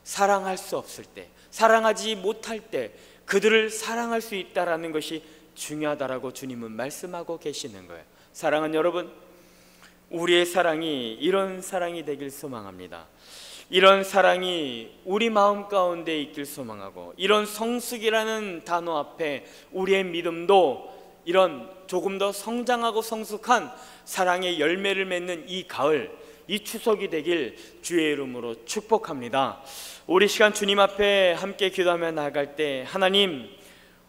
사랑할 수 없을 때, 사랑하지 못할 때 그들을 사랑할 수 있다는 것이 중요하다라고 주님은 말씀하고 계시는 거예요. 사랑하는 여러분, 우리의 사랑이 이런 사랑이 되길 소망합니다. 이런 사랑이 우리 마음 가운데 있길 소망하고, 이런 성숙이라는 단어 앞에 우리의 믿음도 이런 조금 더 성장하고 성숙한 사랑의 열매를 맺는 이 가을, 이 추석이 되길 주의 이름으로 축복합니다. 우리 시간 주님 앞에 함께 기도하며 나아갈 때, 하나님,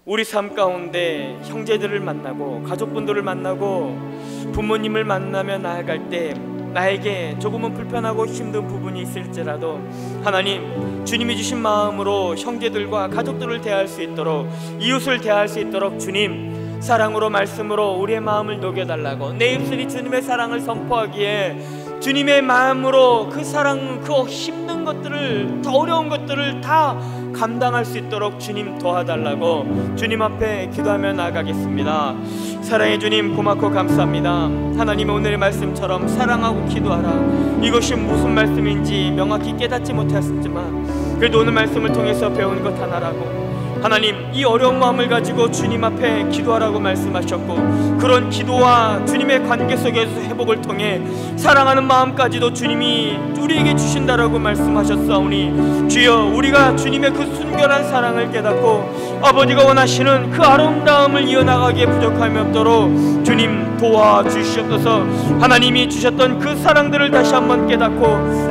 우리 삶 가운데 형제들을 만나고 가족분들을 만나고 부모님을 만나며 나아갈 때 나에게 조금은 불편하고 힘든 부분이 있을지라도 하나님, 주님이 주신 마음으로 형제들과 가족들을 대할 수 있도록, 이웃을 대할 수 있도록 주님 사랑으로, 말씀으로 우리의 마음을 녹여달라고, 내 입술이 주님의 사랑을 선포하기에 주님의 마음으로 그 사랑, 그 힘든 것들을, 더 어려운 것들을 다 감당할 수 있도록 주님 도와달라고 주님 앞에 기도하며 나아가겠습니다. 사랑의 주님, 고맙고 감사합니다. 하나님의 오늘의 말씀처럼 사랑하고 기도하라, 이것이 무슨 말씀인지 명확히 깨닫지 못했지만 그래도 오늘 말씀을 통해서 배운 것 하나라고, 하나님, 이 어려운 마음을 가지고 주님 앞에 기도하라고 말씀하셨고, 그런 기도와 주님의 관계 속에서 회복을 통해 사랑하는 마음까지도 주님이 우리에게 주신다라고 말씀하셨사오니, 주여, 우리가 주님의 그 순결한 사랑을 깨닫고 아버지가 원하시는 그 아름다움을 이어나가기에 부족함이 없도록 주님 도와주시옵소서. 하나님이 주셨던 그 사랑들을 다시 한번 깨닫고,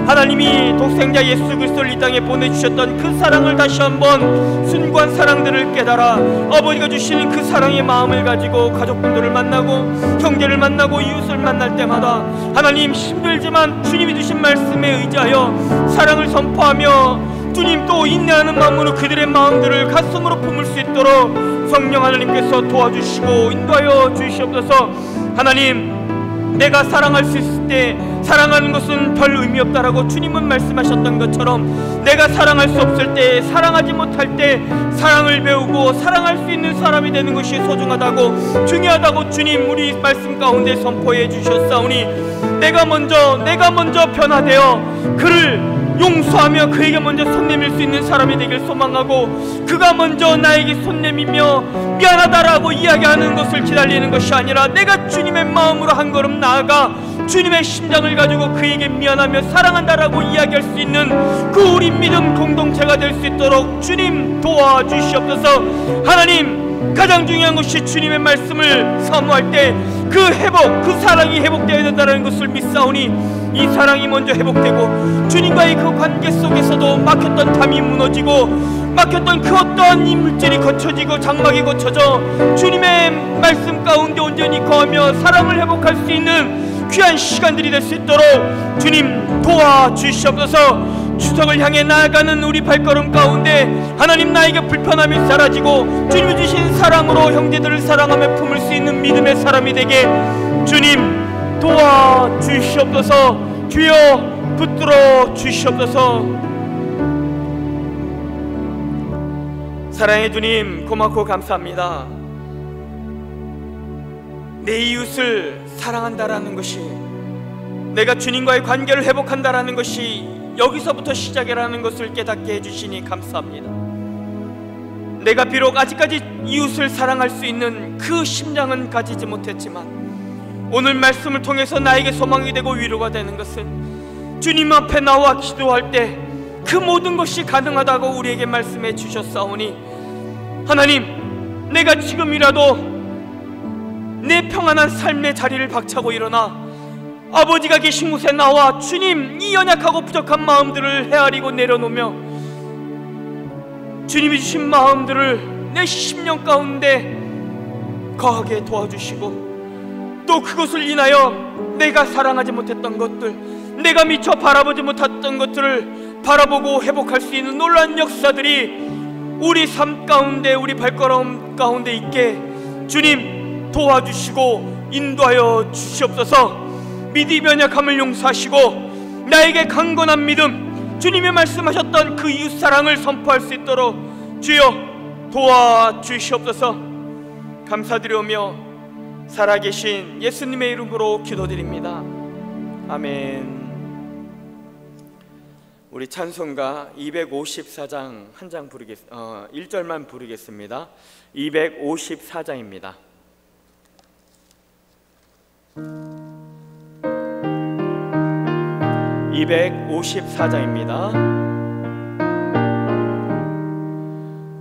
하나님이 독생자 예수 그리스도를 이 땅에 보내주셨던 그 사랑을 다시 한번 순고한 사랑들을 깨달아 아버지가 주시는 그 사랑의 마음을 가지고 가족분들을 만나고 형제를 만나고 이웃을 만날 때마다 하나님, 힘들지만 주님이 주신 말씀에 의지하여 사랑을 선포하며 주님 또 인내하는 마음으로 그들의 마음들을 가슴으로 품을 수 있도록 성령 하나님께서 도와주시고 인도하여 주시옵소서. 하나님, 내가 사랑할 수 있을 때 사랑하는 것은 별 의미 없다라고 주님은 말씀하셨던 것처럼, 내가 사랑할 수 없을 때, 사랑하지 못할 때 사랑을 배우고 사랑할 수 있는 사람이 되는 것이 소중하다고, 중요하다고 주님 우리 말씀 가운데 선포해 주셨사오니, 내가 먼저 변화되어 그를 용서하며 그에게 먼저 손 내밀 수 있는 사람이 되길 소망하고, 그가 먼저 나에게 손 내밀며 미안하다라고 이야기하는 것을 기다리는 것이 아니라 내가 주님의 마음으로 한 걸음 나아가 주님의 심장을 가지고 그에게 미안하며 사랑한다라고 이야기할 수 있는 그 우리 믿음 공동체가 될 수 있도록 주님 도와주시옵소서. 하나님, 가장 중요한 것이 주님의 말씀을 사모할 때 그 회복, 그 사랑이 회복되어야 된다는 것을 믿사오니, 이 사랑이 먼저 회복되고 주님과의 그 관계 속에서도 막혔던 담이 무너지고 막혔던 그 어떠한 이물질이 거쳐지고 장막이 거쳐져 주님의 말씀 가운데 온전히 거하며 사랑을 회복할 수 있는 귀한 시간들이 될 수 있도록 주님 도와주시옵소서. 추석을 향해 나아가는 우리 발걸음 가운데 하나님, 나에게 불편함이 사라지고 주님이 주신 사랑으로 형제들을 사랑하며 품을 수 있는 믿음의 사람이 되게 주님 도와주시옵소서. 주여 붙들어 주시옵소서. 사랑의 주님, 고맙고 감사합니다. 내 이웃을 사랑한다라는 것이, 내가 주님과의 관계를 회복한다라는 것이 여기서부터 시작이라는 것을 깨닫게 해주시니 감사합니다. 내가 비록 아직까지 이웃을 사랑할 수 있는 그 심장은 가지지 못했지만 오늘 말씀을 통해서 나에게 소망이 되고 위로가 되는 것은 주님 앞에 나와 기도할 때 그 모든 것이 가능하다고 우리에게 말씀해 주셨사오니, 하나님, 내가 지금이라도 내 평안한 삶의 자리를 박차고 일어나 아버지가 계신 곳에 나와 주님, 이 연약하고 부족한 마음들을 헤아리고 내려놓으며 주님이 주신 마음들을 내 심령 가운데 거하게 도와주시고, 또 그것을 인하여 내가 사랑하지 못했던 것들, 내가 미처 바라보지 못했던 것들을 바라보고 회복할 수 있는 놀라운 역사들이 우리 삶 가운데, 우리 발걸음 가운데 있게 주님 도와주시고 인도하여 주시옵소서. 믿음이 연약함을 용서하시고 나에게 강건한 믿음, 주님이 말씀하셨던 그 이웃사랑을 선포할 수 있도록 주여 도와주시옵소서. 감사드리오며 살아계신 예수님의 이름으로 기도드립니다. 아멘. 우리 찬송가 254장 한 장 1절만 부르겠습니다. 254장입니다.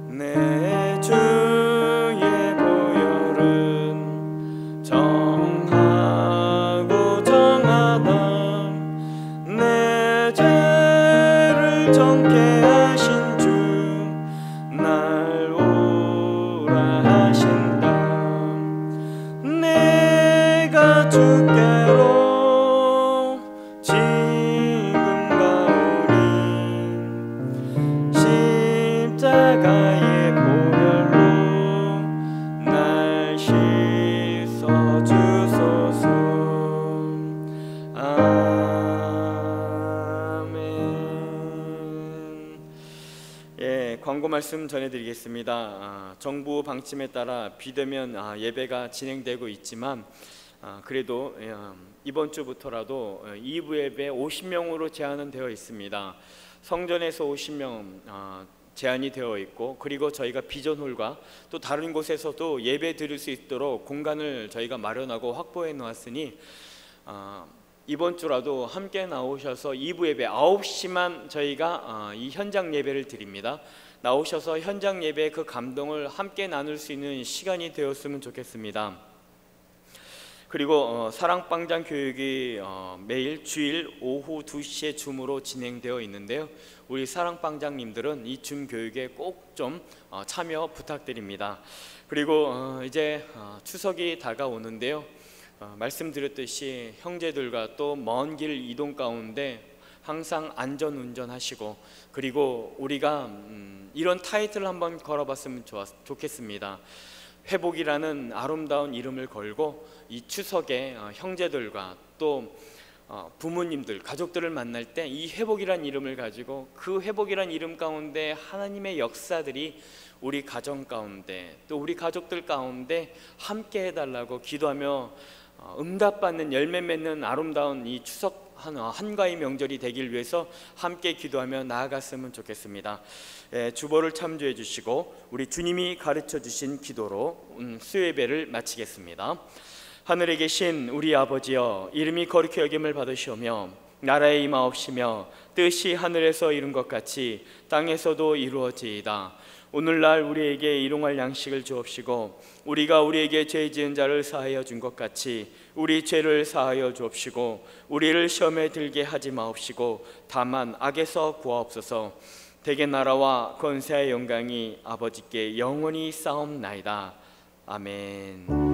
내 주의 보혈은 정하고 정하다. 내 죄를 정케 하신 주 날 오라 하신다. 내가 주께로 십자가의 보혈로 날 씻어주소서. 아멘. 예, 광고 말씀 전해드리겠습니다. 정부 방침에 따라 비대면 예배가 진행되고 있지만 그래도 이번 주부터라도 2부 예배 50명으로 제한은 되어 있습니다. 성전에서 50명 제한이 되어 있고, 그리고 저희가 비전홀과 또 다른 곳에서도 예배 드릴 수 있도록 공간을 저희가 마련하고 확보해 놓았으니 이번 주라도 함께 나오셔서 2부 예배 9시만 저희가 이 현장 예배를 드립니다. 나오셔서 현장 예배의 그 감동을 함께 나눌 수 있는 시간이 되었으면 좋겠습니다. 그리고 사랑방장 교육이 매일 주일 오후 2시에 줌으로 진행되어 있는데요. 우리 사랑방장님들은 이 줌 교육에 꼭 좀 참여 부탁드립니다. 그리고 이제 추석이 다가오는데요. 말씀드렸듯이 형제들과 또 먼 길 이동 가운데 항상 안전운전하시고, 그리고 우리가 이런 타이틀을 한번 걸어봤으면 좋겠습니다. 회복이라는 아름다운 이름을 걸고 이 추석에 형제들과 또 부모님들, 가족들을 만날 때 이 회복이란 이름을 가지고 그 회복이란 이름 가운데 하나님의 역사들이 우리 가정 가운데 또 우리 가족들 가운데 함께 해달라고 기도하며 응답받는 열매 맺는 아름다운 이 추석 한가위 명절이 되길 위해서 함께 기도하며 나아갔으면 좋겠습니다. 주보를 참조해 주시고 우리 주님이 가르쳐 주신 기도로 수요예배를 마치겠습니다. 하늘에 계신 우리 아버지여, 이름이 거룩히 여김을 받으시오며 나라에 임하옵시며 뜻이 하늘에서 이룬 것 같이 땅에서도 이루어지이다. 오늘날 우리에게 일용할 양식을 주옵시고 우리가 우리에게 죄 지은 자를 사하여 준 것 같이 우리 죄를 사하여 주옵시고 우리를 시험에 들게 하지 마옵시고 다만 악에서 구하옵소서. 대개 나라와 권세의 영광이 아버지께 영원히 쌓옵나이다. 아멘.